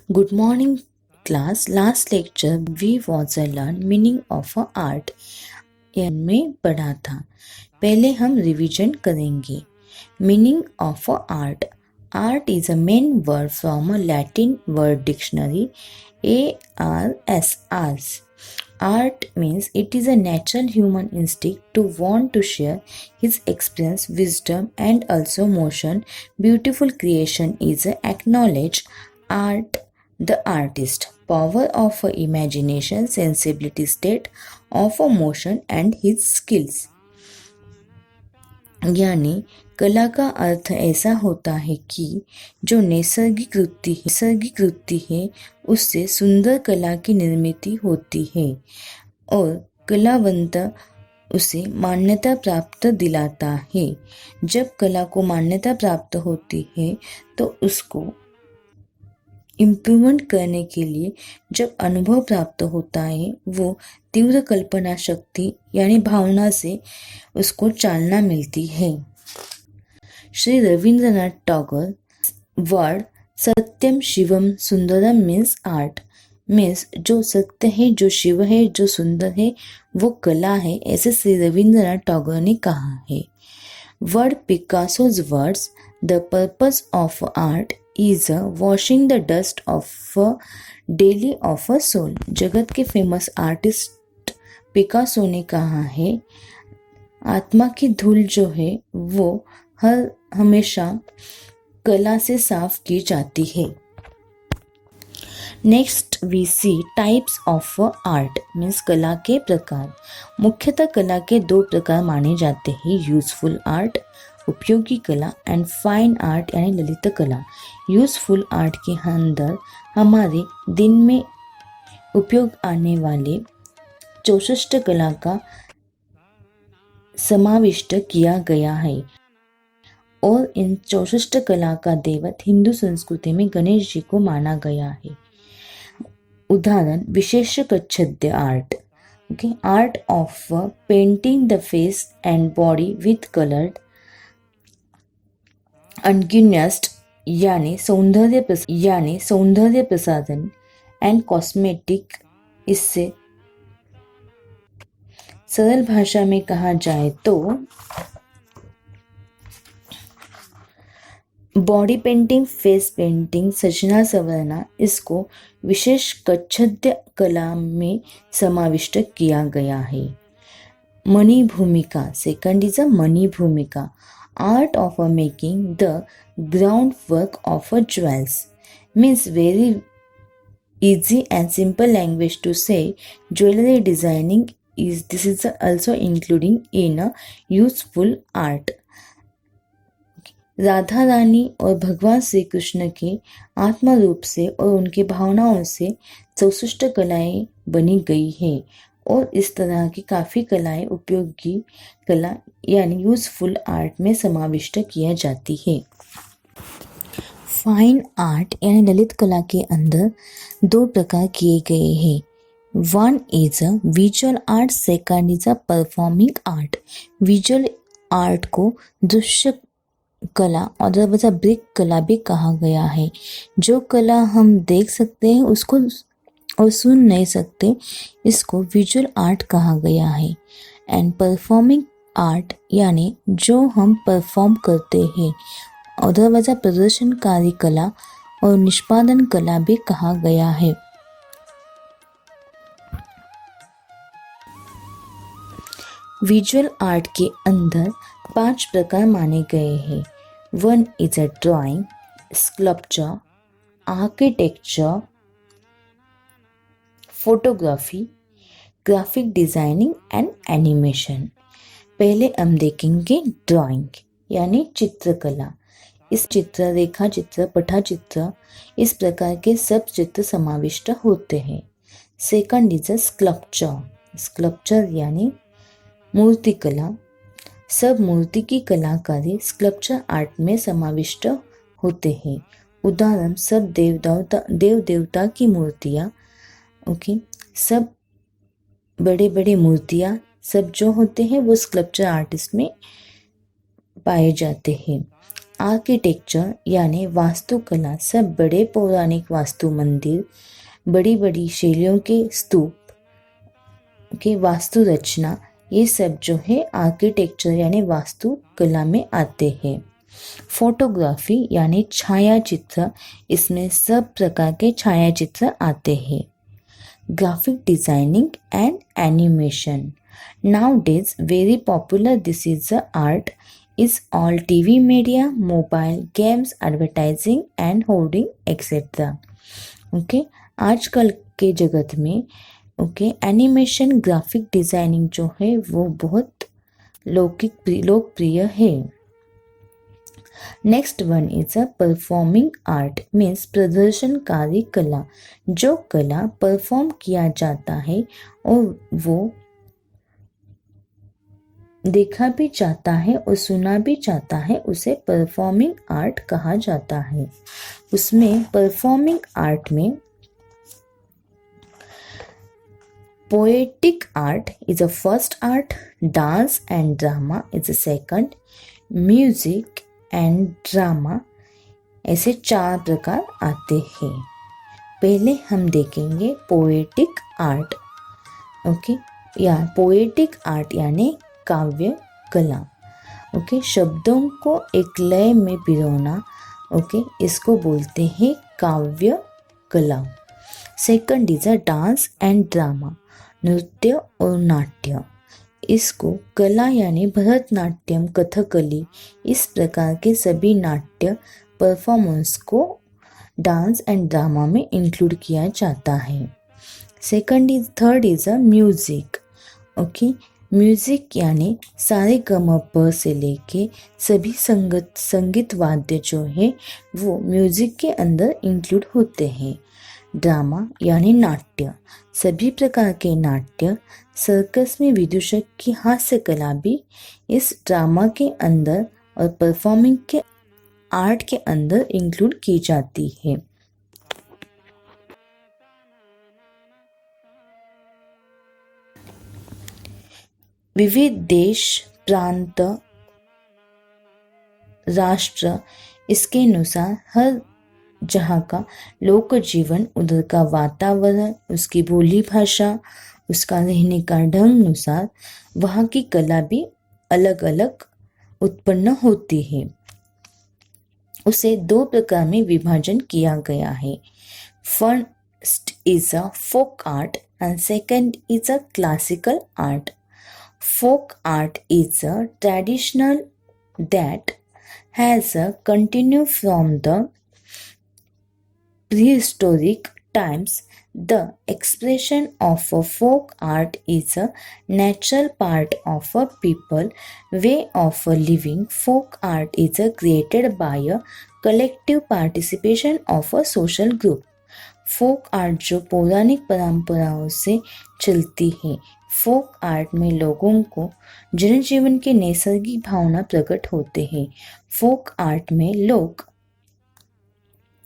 Good morning, class. Last lecture we was a learn meaning of a art में पढ़ा था. पहले हम रिवीजन करेंगे. Meaning of a art. Art is a main word from a Latin word dictionary. ARS. Art means it is a natural human instinct to want to share his experience, wisdom, and also motion. Beautiful creation is acknowledged. Art, the artist, power of imagination, sensibility, state of motion, and his skills. यानी कला का अर्थ ऐसा होता है कि जो नैसर्गिक वृत्ति है उससे सुंदर कला की निर्मित होती है और कलावंत उसे मान्यता प्राप्त दिलाता है. जब कला को मान्यता प्राप्त होती है तो उसको इम्प्रूवमेंट करने के लिए जब अनुभव प्राप्त होता है वो तीव्र कल्पना शक्ति यानी भावना से उसको चालना मिलती है. श्री रविंद्रनाथ टैगोर वर्ड सत्यम शिवम सुंदरम मीन्स आर्ट मीन्स जो सत्य है, जो शिव है, जो सुंदर है वो कला है, ऐसे श्री रविंद्रनाथ टैगोर ने कहा है. Word Picasso's words the purpose of art is washing the dust of daily of a soul. जगत के फेमस आर्टिस्ट पिकासो ने कहा है आत्मा की धूल जो है वो हमेशा कला से साफ की जाती है. Next we see types of art means कला के प्रकार. मुख्यतः कला के दो प्रकार माने जाते हैं, यूजफुल आर्ट उपयोगी कला एंड फाइन आर्ट यानी ललित कला. यूजफुल आर्ट के अंदर हमारे दिन में उपयोग आने वाले 64 कला का समाविष्ट किया गया है और इन 64 कला का देवत हिंदू संस्कृति में गणेश जी को माना गया है. उदाहरण विशेष कच्छद्य art. Art of painting the face and body with coloured unguents यानी सौंदर्य प्रसाधन एंड कॉस्मेटिक. इससे सरल भाषा में कहा जाए तो बॉडी पेंटिंग, फेस पेंटिंग, सजना संवरना इसको विशेष कच्छद्य कला में समाविष्ट किया गया है. मणि भूमिका. सेकंड इज अ मणि भूमिका. Art of making the groundwork of jewels means very easy and simple language to say jewelry designing this is also including in a useful art. Radha Rani और भगवान श्री कृष्ण के आत्मा रूप से और उनकी भावनाओं से 64 कलाएं बनी गई है और इस तरह की काफ़ी कलाएं उपयोगी कला यानी यूजफुल आर्ट में समाविष्ट किया जाती है. फाइन आर्ट यानी ललित कला के अंदर दो प्रकार किए गए हैं. One is a visual art, second is a performing art. Visual art को दृश्य कला और ब्रिक कला भी कहा गया है. जो कला हम देख सकते हैं उसको और सुन नहीं सकते इसको विजुअल आर्ट कहा गया है. एंड परफॉर्मिंग आर्ट यानी जो हम परफॉर्म करते हैं और प्रदर्शनकारी कला और निष्पादन कला भी कहा गया है. विजुअल आर्ट के अंदर 5 प्रकार माने गए हैं. One is a drawing, sculpture, architecture, photography, graphic designing and animation. पहले हम देखेंगे ड्राइंग यानी चित्रकला. इस चित्र, रेखा चित्र, पटाचित्र इस प्रकार के सब चित्र समाविष्ट होते हैं. Second is a sculpture. Sculpture यानी मूर्तिकला. सब मूर्ति की कलाकारी स्कल्पचर आर्ट में समाविष्ट होते हैं. उदाहरण सब देव देवता की मूर्तियाँ. सब बड़े बड़े मूर्तियाँ सब जो होते हैं वो स्कल्पचर आर्टिस्ट में पाए जाते हैं. आर्किटेक्चर यानी वास्तुकला सब बड़े पौराणिक वास्तु मंदिर, बड़ी बड़ी शैलियों के स्तूप की वास्तु रचना, ये सब जो है आर्किटेक्चर यानी वास्तुकला में आते हैं। फोटोग्राफी यानी छायाचित्र, इसमें सब प्रकार के छायाचित्र आते हैं। Graphic designing and animation, nowadays very popular this is the art is all TV media, mobile games, advertising and hoarding etc. Okay आजकल के जगत में एनिमेशन ग्राफिक डिजाइनिंग जो है वो बहुत लोकप्रिय है। Next one is a performing art, means प्रदर्शनकारी कला, जो कला परफॉर्म किया जाता है और वो देखा भी जाता है और सुना भी जाता है, उसे परफॉर्मिंग आर्ट कहा जाता है। उसमें परफॉर्मिंग आर्ट में poetic art is a first art, dance and drama is a second, music and drama, ऐसे 4 प्रकार आते हैं। पहले हम देखेंगे पोएटिक आर्ट। ओके या पोएटिक आर्ट यानी काव्य कला। ओके शब्दों को एक लय में पिरोना, ओके इसको बोलते हैं काव्य कला। Second is a dance and drama, नृत्य और नाट्य, इसको कला यानी भरतनाट्यम, कथकली, इस प्रकार के सभी नाट्य परफॉर्मेंस को डांस एंड ड्रामा में इंक्लूड किया जाता है। Third is a music. Okay music यानी सारे गमप से लेके सभी संगीत वाद्य जो है वो म्यूजिक के अंदर इंक्लूड होते हैं। ड्रामा यानी नाट्य, सभी प्रकार के नाट्य, सर्कस में विदूषक की हास्य कला भी इस ड्रामा के अंदर और परफॉर्मिंग के आर्ट के अंदर इंक्लूड की जाती है। विविध देश, प्रांत, राष्ट्र, इसके अनुसार हर जहाँ का लोक जीवन, उधर का वातावरण, उसकी बोली भाषा, उसका रहने का ढंग अनुसार वहाँ की कला भी अलग अलग उत्पन्न होती है। उसे 2 प्रकार में विभाजन किया गया है। First is a folk art and second is a classical art. Folk art is a traditional that has continued from the prehistoric times. The expression of a folk art is a natural part of a people way of living. Folk art is created by a collective participation of a social group. Folk art जो पौराणिक परंपराओं से चलती है। Folk art में लोगों को जनजीवन के नैसर्गिक भावना प्रकट होते हैं। फोक आर्ट में लोग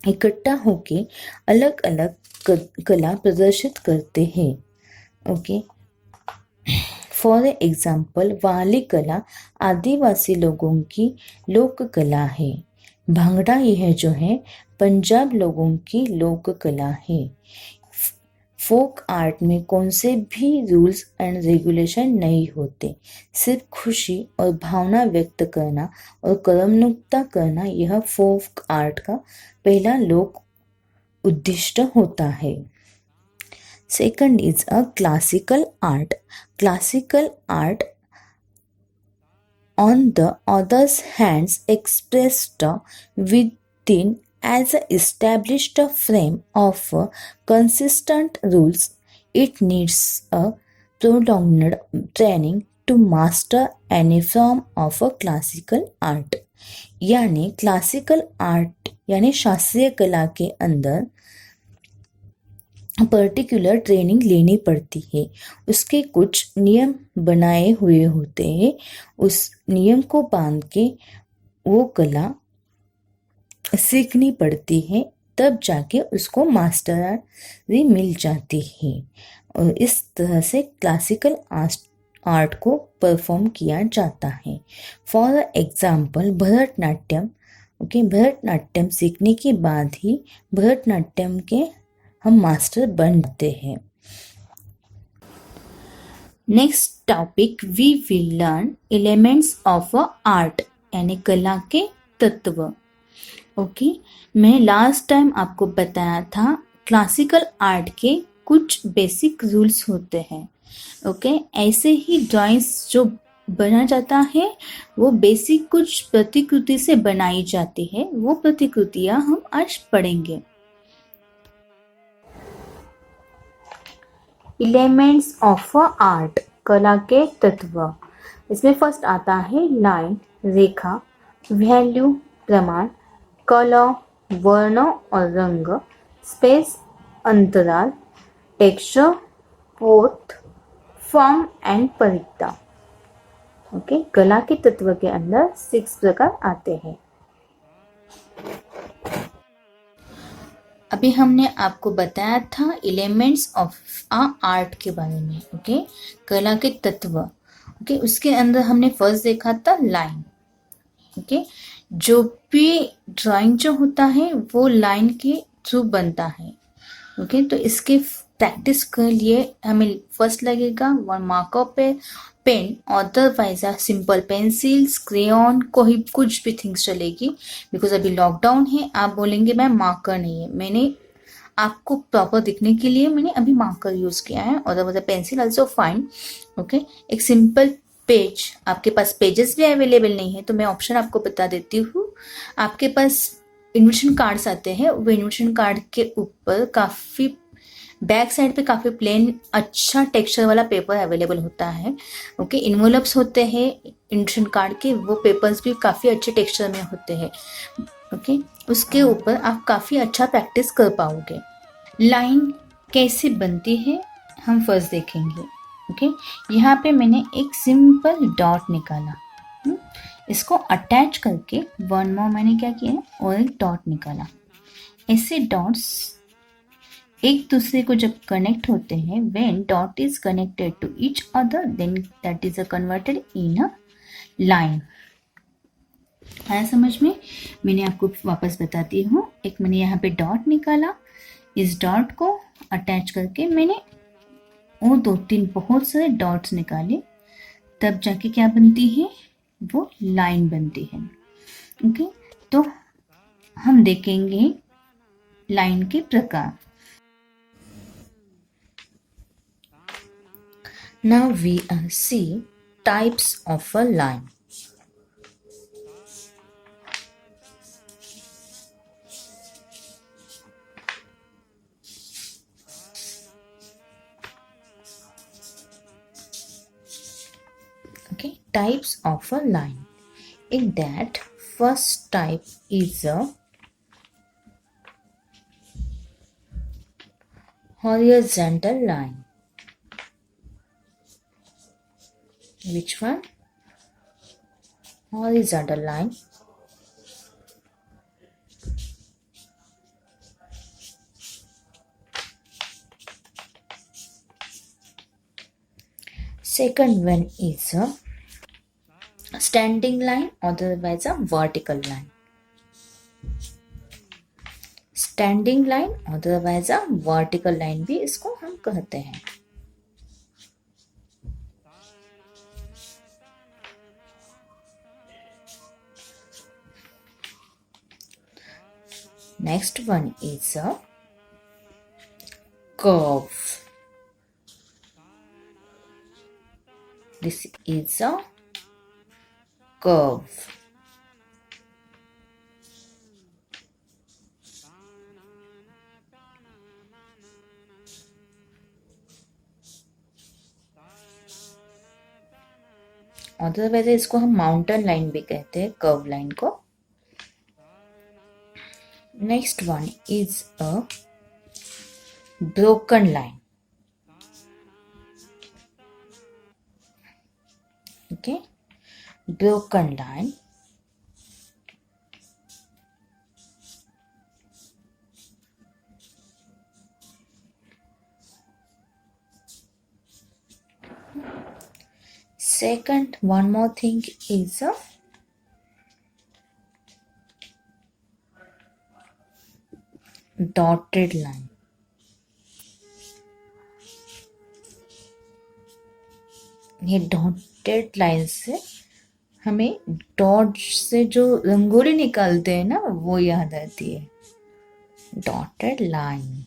इकट्ठा होके अलग अलग कला प्रदर्शित करते हैं। ओके फॉर एग्जाम्पल वाली कला आदिवासी लोगों की लोक कला है। भांगड़ा यह जो है पंजाब लोगों की लोक कला है। फोक आर्ट में कौन से भी रूल्स एंड रेगुलेशन नहीं होते, सिर्फ खुशी और भावना व्यक्त करना और कर्मनुक्ता करना, यह फोक आर्ट का पहला लोक उद्दिष्ट होता है। Second is a classical art. Classical art on the other hand expressed within as a established frame of consistent rules. It needs a prolonged training to master any form of a classical art. यानी classical art यानी शास्त्रीय कला के अंदर particular training लेनी पड़ती है। उसके कुछ नियम बनाए हुए होते हैं, उस नियम को बांध के वो कला सीखनी पड़ती है, तब जाके उसको मास्टरी मिल जाती है और इस तरह से क्लासिकल आर्ट को परफॉर्म किया जाता है। For example Bharatanatyam okay, Bharatanatyam सीखने के बाद ही भरतनाट्यम के हम मास्टर बन जाते हैं। Next topic we will learn elements of a art, यानी कला के तत्व। ओके, मैं लास्ट टाइम आपको बताया था क्लासिकल आर्ट के कुछ बेसिक रूल्स होते हैं। ओके, ऐसे ही ड्राइंग्स जो बना जाता है वो बेसिक कुछ प्रतिकृति से बनाई जाती है, वो प्रतिकृतियां हम आज पढ़ेंगे। एलिमेंट्स ऑफ आर्ट, कला के तत्व। इसमें फर्स्ट आता है लाइन, रेखा, वैल्यू, प्रमाण, कलर, वर्ण और रंग, स्पेस, अंतराल, टेक्सचर, पोत, फॉर्म एंड परिक्ता। ओके, कला के तत्व के अंदर 6 प्रकार आते हैं। अभी हमने आपको बताया था एलिमेंट्स ऑफ आर्ट के बारे में। ओके, कला के तत्व। ओके, उसके अंदर हमने फर्स्ट देखा था लाइन। ओके, जो भी ड्राइंग जो होता है वो लाइन के थ्रू बनता है। ओके, तो इसके प्रैक्टिस के लिए हमें फर्स्ट लगेगा वन मार्कर पे pen, otherwise simple pencils, crayon, कोई कुछ भी थिंग्स चलेगी। बिकॉज अभी लॉकडाउन है, आप बोलेंगे मैम मार्कर नहीं है, मैंने आपको प्रॉपर दिखने के लिए मैंने अभी मार्कर यूज किया है, otherwise pencil also fine. Okay, एक सिंपल पेज, आपके पास पेजेस भी अवेलेबल नहीं है तो मैं ऑप्शन आपको बता देती हूँ। आपके पास इन्विटेशन कार्ड्स आते हैं, वो इन्विटेशन कार्ड के ऊपर काफ़ी बैक साइड पे काफ़ी प्लेन अच्छा टेक्सचर वाला पेपर अवेलेबल होता है। ओके, इन्वोलप्स होते हैं इन्विटेशन कार्ड के, वो पेपर्स भी काफ़ी अच्छे टेक्सचर में होते हैं। ओके, उसके ऊपर आप काफ़ी अच्छा प्रैक्टिस कर पाओगे। लाइन कैसे बनती है हम फर्स्ट देखेंगे। ओके, यहाँ पे मैंने एक सिंपल डॉट निकाला, इसको अटैच करके वन मोर मैंने क्या किया और एक डॉट निकाला। ऐसे डॉट्स एक दूसरे को जब कनेक्ट होते हैं, when dot is connected to each other then that is converted in a line. आया समझ में? मैंने आपको वापस बताती हूँ। एक मैंने यहाँ पे डॉट निकाला, इस डॉट को अटैच करके मैंने और 2-3 बहुत सारे डॉट्स निकाले, तब जाके क्या बनती है, वो लाइन बनती है। ओके, तो हम देखेंगे लाइन के प्रकार। Now we see types of a line. Okay, types of a line. In that, first type is a horizontal line. Which one? Horizontal line. Second one is a standing line, otherwise a vertical line. Standing line otherwise a vertical line भी इसको हम कहते हैं। Next one is a curve. This is a curve. Otherwise इसको हम mountain line भी कहते हैं, कर्व लाइन को। Next one is a broken line. Okay, broken line. Second, one more thing is a dotted line. ये dotted line से हमें dot से जो रंगोली निकालते हैं ना वो याद आती है, dotted line.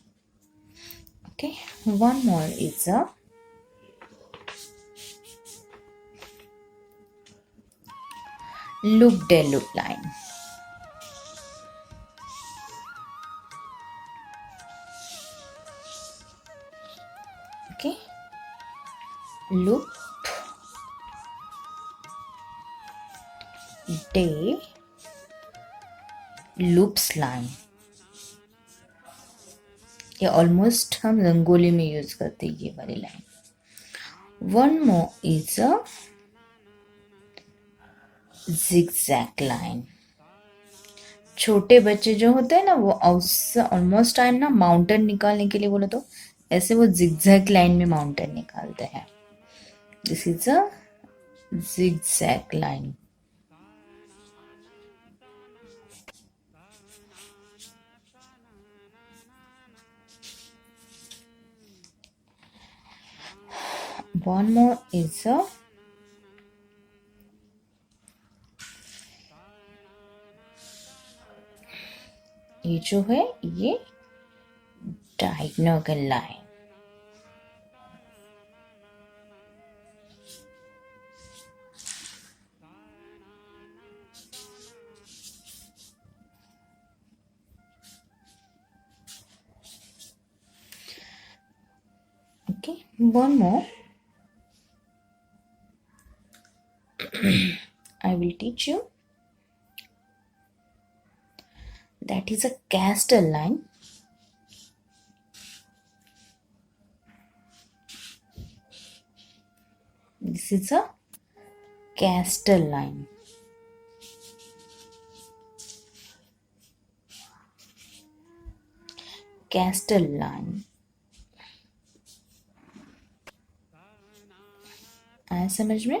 Okay, one more is a loop de loop line. Okay, loop de loops line. ये ऑलमोस्ट हम रंगोली में यूज करते हैं ये वाली line. One more is a zigzag line. छोटे बच्चे जो होते हैं ना वो ऑलमोस्ट टाइम ना माउंटेन निकालने के लिए बोले तो ऐसे वो जिगजैग लाइन में माउंटेन निकालते हैं। This is a zigzag line. One more is a ये जो है ये diagonal line. Okay, one more. I will teach you. That is a castle line. This is a castle line. Castle line. आया समझ में?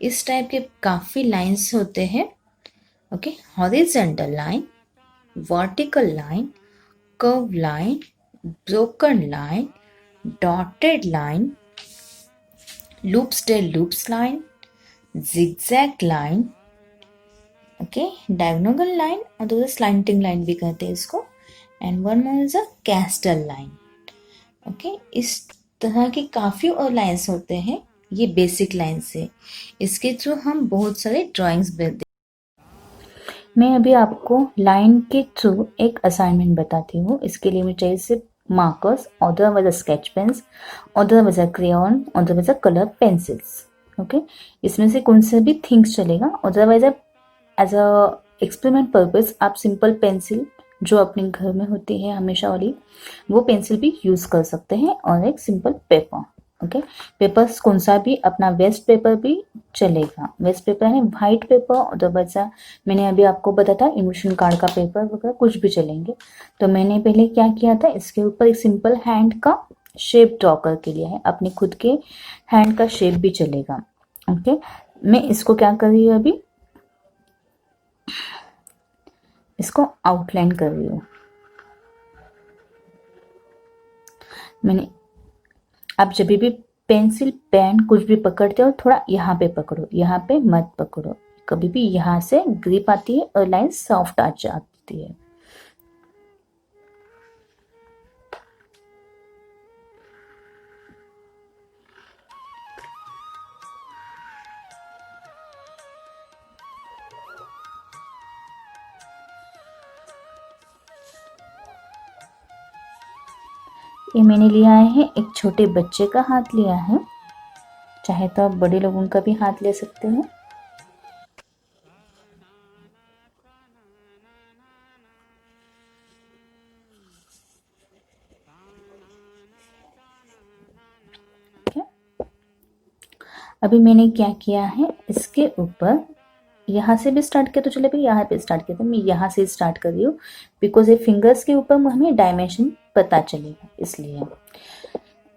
इस टाइप के काफी लाइंस होते हैं। Okay, horizontal line, vertical line, curve line, broken line, dotted line, loops de loops line, zigzag line, okay, diagonal line और दूसरा स्लाइंटिंग लाइन भी कहते हैं इसको, and one more is a castle line. Okay, इस तरह की काफ़ी और लाइन्स होते हैं, ये बेसिक लाइन्स है। इसके थ्रू हम बहुत सारे ड्राइंग्स मैं अभी आपको लाइन के थ्रू एक असाइनमेंट बताती हूँ। इसके लिए मुझे चाहिए सिर्फ markers, otherwise sketch pens, otherwise crayon, otherwise colour pencils. Okay, इसमें से कौन से भी थिंग्स चलेगा। Otherwise as a experiment purpose आप सिंपल पेंसिल जो अपने घर में होती है हमेशा वाली वो पेंसिल भी यूज़ कर सकते हैं, और एक सिंपल पेपर। ओके, पेपर्स कौन सा भी, अपना वेस्ट पेपर भी चलेगा। वेस्ट पेपर है वाइट पेपर, अदरवाइज मैंने अभी आपको बताया था इमोशन कार्ड का पेपर वगैरह कुछ भी चलेंगे। तो मैंने पहले क्या किया था, इसके ऊपर एक सिंपल हैंड का शेप ड्रॉ करके लिया है, अपने खुद के हैंड का शेप भी चलेगा। ओके, मैं इसको क्या कर रही हूँ अभी, इसको आउटलाइन कर रही हूँ मैंने। आप जब भी पेंसिल पेन कुछ भी पकड़ते हो थोड़ा यहाँ पे पकड़ो, यहाँ पे मत पकड़ो। कभी भी यहाँ से ग्रिप आती है और लाइन सॉफ्ट आ जाती है। ये मैंने लिया है एक छोटे बच्चे का हाथ लिया है, चाहे तो आप बड़े लोगों का भी हाथ ले सकते हो। अभी मैंने क्या किया है, इसके ऊपर यहाँ से भी स्टार्ट किया तो चलेगा, यहाँ पे स्टार्ट किया तो मैं यहाँ से स्टार्ट कर रही हूँ, बिकॉज ये फिंगर्स के ऊपर हमें डायमेंशन पता चलेगा इसलिए।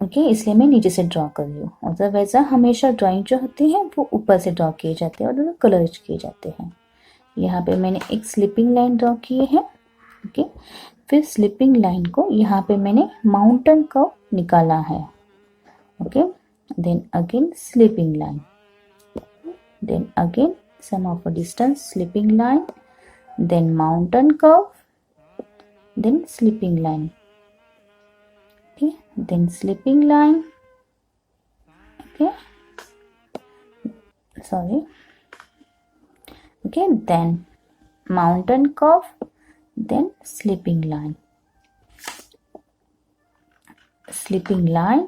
ओके, इसलिए मैं नीचे से ड्रॉ कर रही हूँ। अदरवाइज हमेशा ड्राइंग जो होती है वो ऊपर से ड्रॉ किए जाते हैं और कलर्स किए जाते हैं। यहाँ पे मैंने एक स्लिपिंग लाइन ड्रॉ की है, ओके, फिर स्लीपिंग लाइन को यहाँ पे मैंने माउंटेन कर्व निकाला है. Okay, then again sleeping line, then again sum of a distance, sleeping line, then mountain curve, then sleeping line. Okay, then sleeping line. Okay, sorry. Okay, then mountain curve, then sleeping line. Sleeping line,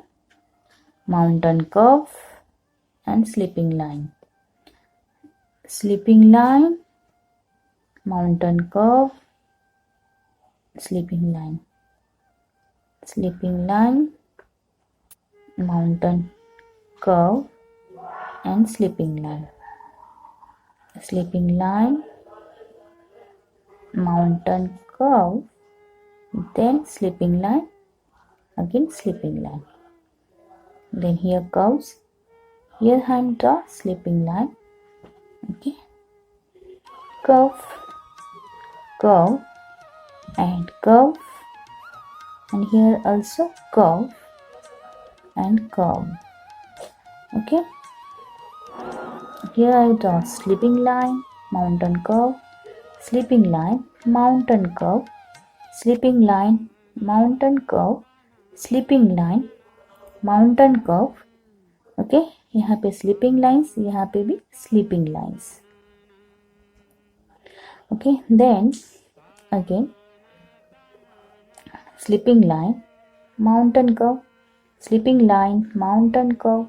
mountain curve, and sleeping line. Sleeping line, mountain curve, sleeping line. Sleeping line, mountain curve, and sleeping line. Sleeping line, mountain curve, then sleeping line, again sleeping line. Then here curves, here I am draw sleeping line. Okay, curve, curve, and curve, and here also curve and curve. Okay, here I draw sleeping line, mountain curve, sleeping line, mountain curve, sleeping line, mountain curve, sleeping line, mountain curve. Okay, यहाँ पे sleeping lines, यहाँ पे भी sleeping lines. Okay, then again sleeping line, mountain curve, sleeping line, mountain curve,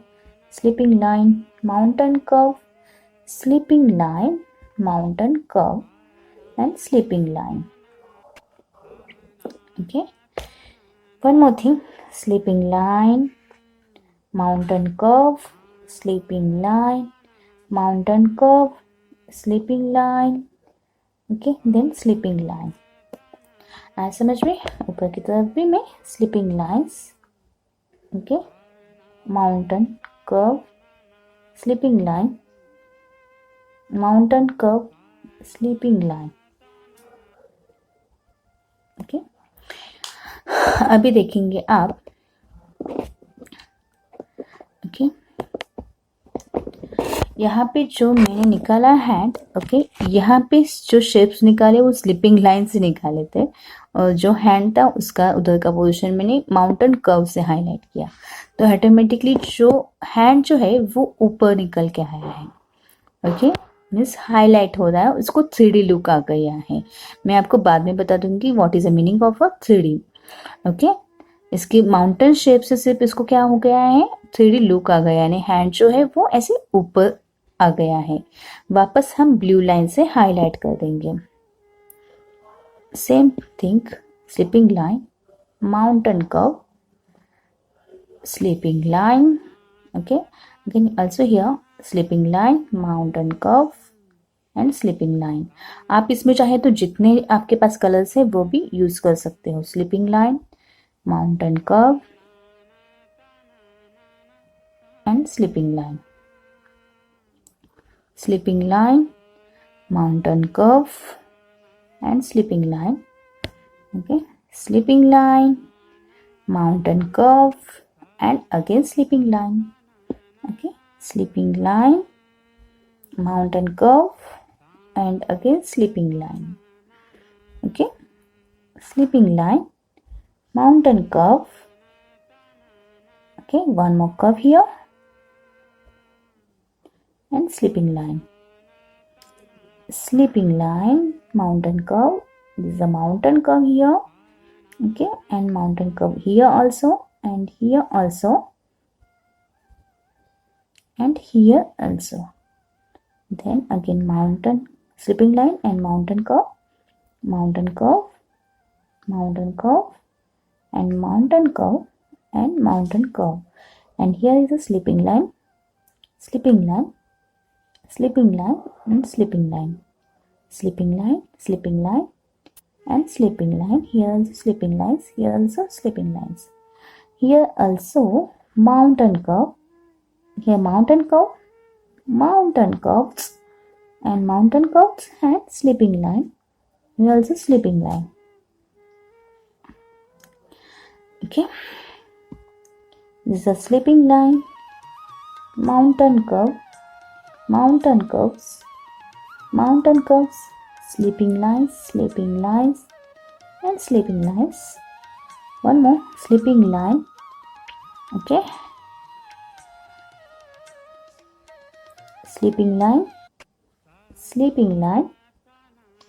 sleeping line, mountain curve, sleeping line, mountain curve, and sleeping line. Okay, one more thing, sleeping line, mountain curve, sleeping line, mountain curve, sleeping line. Okay, then sleeping line. आज समझ में, ऊपर की तरफ भी मैं sleeping lines. Okay, mountain curve, sleeping line, mountain curve, sleeping line. Okay, अभी देखेंगे आप. ओके, यहाँ पे जो मैंने निकाला हैंड, ओके, यहाँ पे जो शेप्स निकाले वो स्लीपिंग लाइन से निकाले थे, और जो हैंड था उसका उधर का पोजीशन मैंने माउंटेन कर्व से हाईलाइट किया, तो ऑटोमेटिकली जो हैंड जो है वो ऊपर निकल के आया है. ओके, मीन्स हाईलाइट हो रहा है, उसको 3D लुक आ गया है. मैं आपको बाद में बता दूंगी what is the meaning of a 3D. Okay, इसकी माउंटेन शेप से सिर्फ इसको क्या हो गया है, 3D लुक आ गया, यानी हैंड जो है वो ऐसे ऊपर आ गया है. वापस हम ब्लू लाइन से हाईलाइट कर देंगे. Same thing, sleeping line, mountain curve, sleeping line. Okay, again also here sleeping line, mountain curve and sleeping line. आप इसमें चाहे तो जितने आपके पास कलर्स है वो भी यूज कर सकते हो. Sleeping line, mountain curve and sleeping line. Sleeping line, mountain curve and sleeping line. Okay, sleeping line, mountain curve and again sleeping line. Okay, sleeping line, mountain curve and again sleeping line. Okay, sleeping line, mountain curve. Okay, one more curve here and sleeping line. Sleeping line, mountain curve. This is a mountain curve here. Okay, and mountain curve here also, and here also, and here also. Then again mountain, sleeping line and mountain curve, mountain curve, mountain curve, and mountain curve and mountain curve. And here is a sleeping line, sleeping line, sleeping line and sleeping line, sleeping line, sleeping line and sleeping line. Here also sleeping lines, here also sleeping lines. Here also mountain curve, here mountain curve, mountain curves and mountain curves and sleeping line. Here also sleeping line. Okay, this is a sleeping line, mountain curve, mountain curves, mountain curves, sleeping lines, and sleeping lines. One more sleeping line. Okay, sleeping line,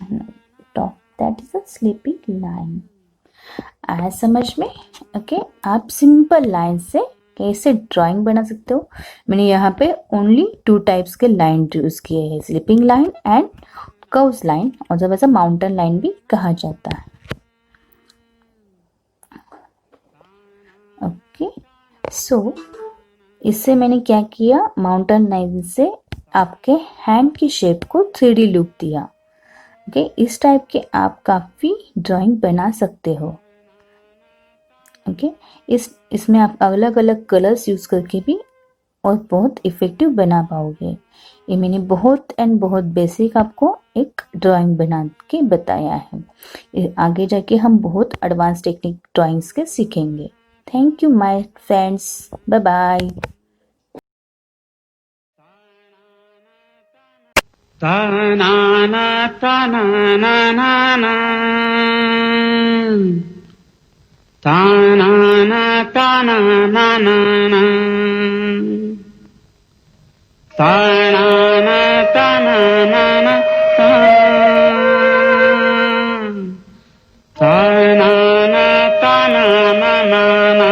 and top that is a sleeping line. आया समझ में? Okay, आप simple line से कैसे drawing बना सकते हो। मैंने यहाँ पे ओनली 2 टाइप्स के लाइन यूज किए हैं, sleeping line and curves line, और जब ऐसा माउंटेन लाइन भी कहा जाता है। ओके, सो इससे मैंने क्या किया, माउंटेन लाइन से आपके हैंड की शेप को 3D लुक दिया। ओके, इस टाइप के आप काफ़ी ड्राइंग बना सकते हो। ओके, इसमें आप अलग अलग कलर्स यूज़ करके भी और बहुत इफ़ेक्टिव बना पाओगे। ये मैंने बहुत बेसिक आपको एक ड्राइंग बना के बताया है। आगे जाके हम बहुत एडवांस टेक्निक ड्राइंग्स के सीखेंगे। Thank you my friends, bye bye. Ta-na-na, ta-na-na-na-na. Ta-na-na, ta-na-na-na-na. Ta-na-na, ta-na-na-na, ta-na-na, ta-na-na-na-na.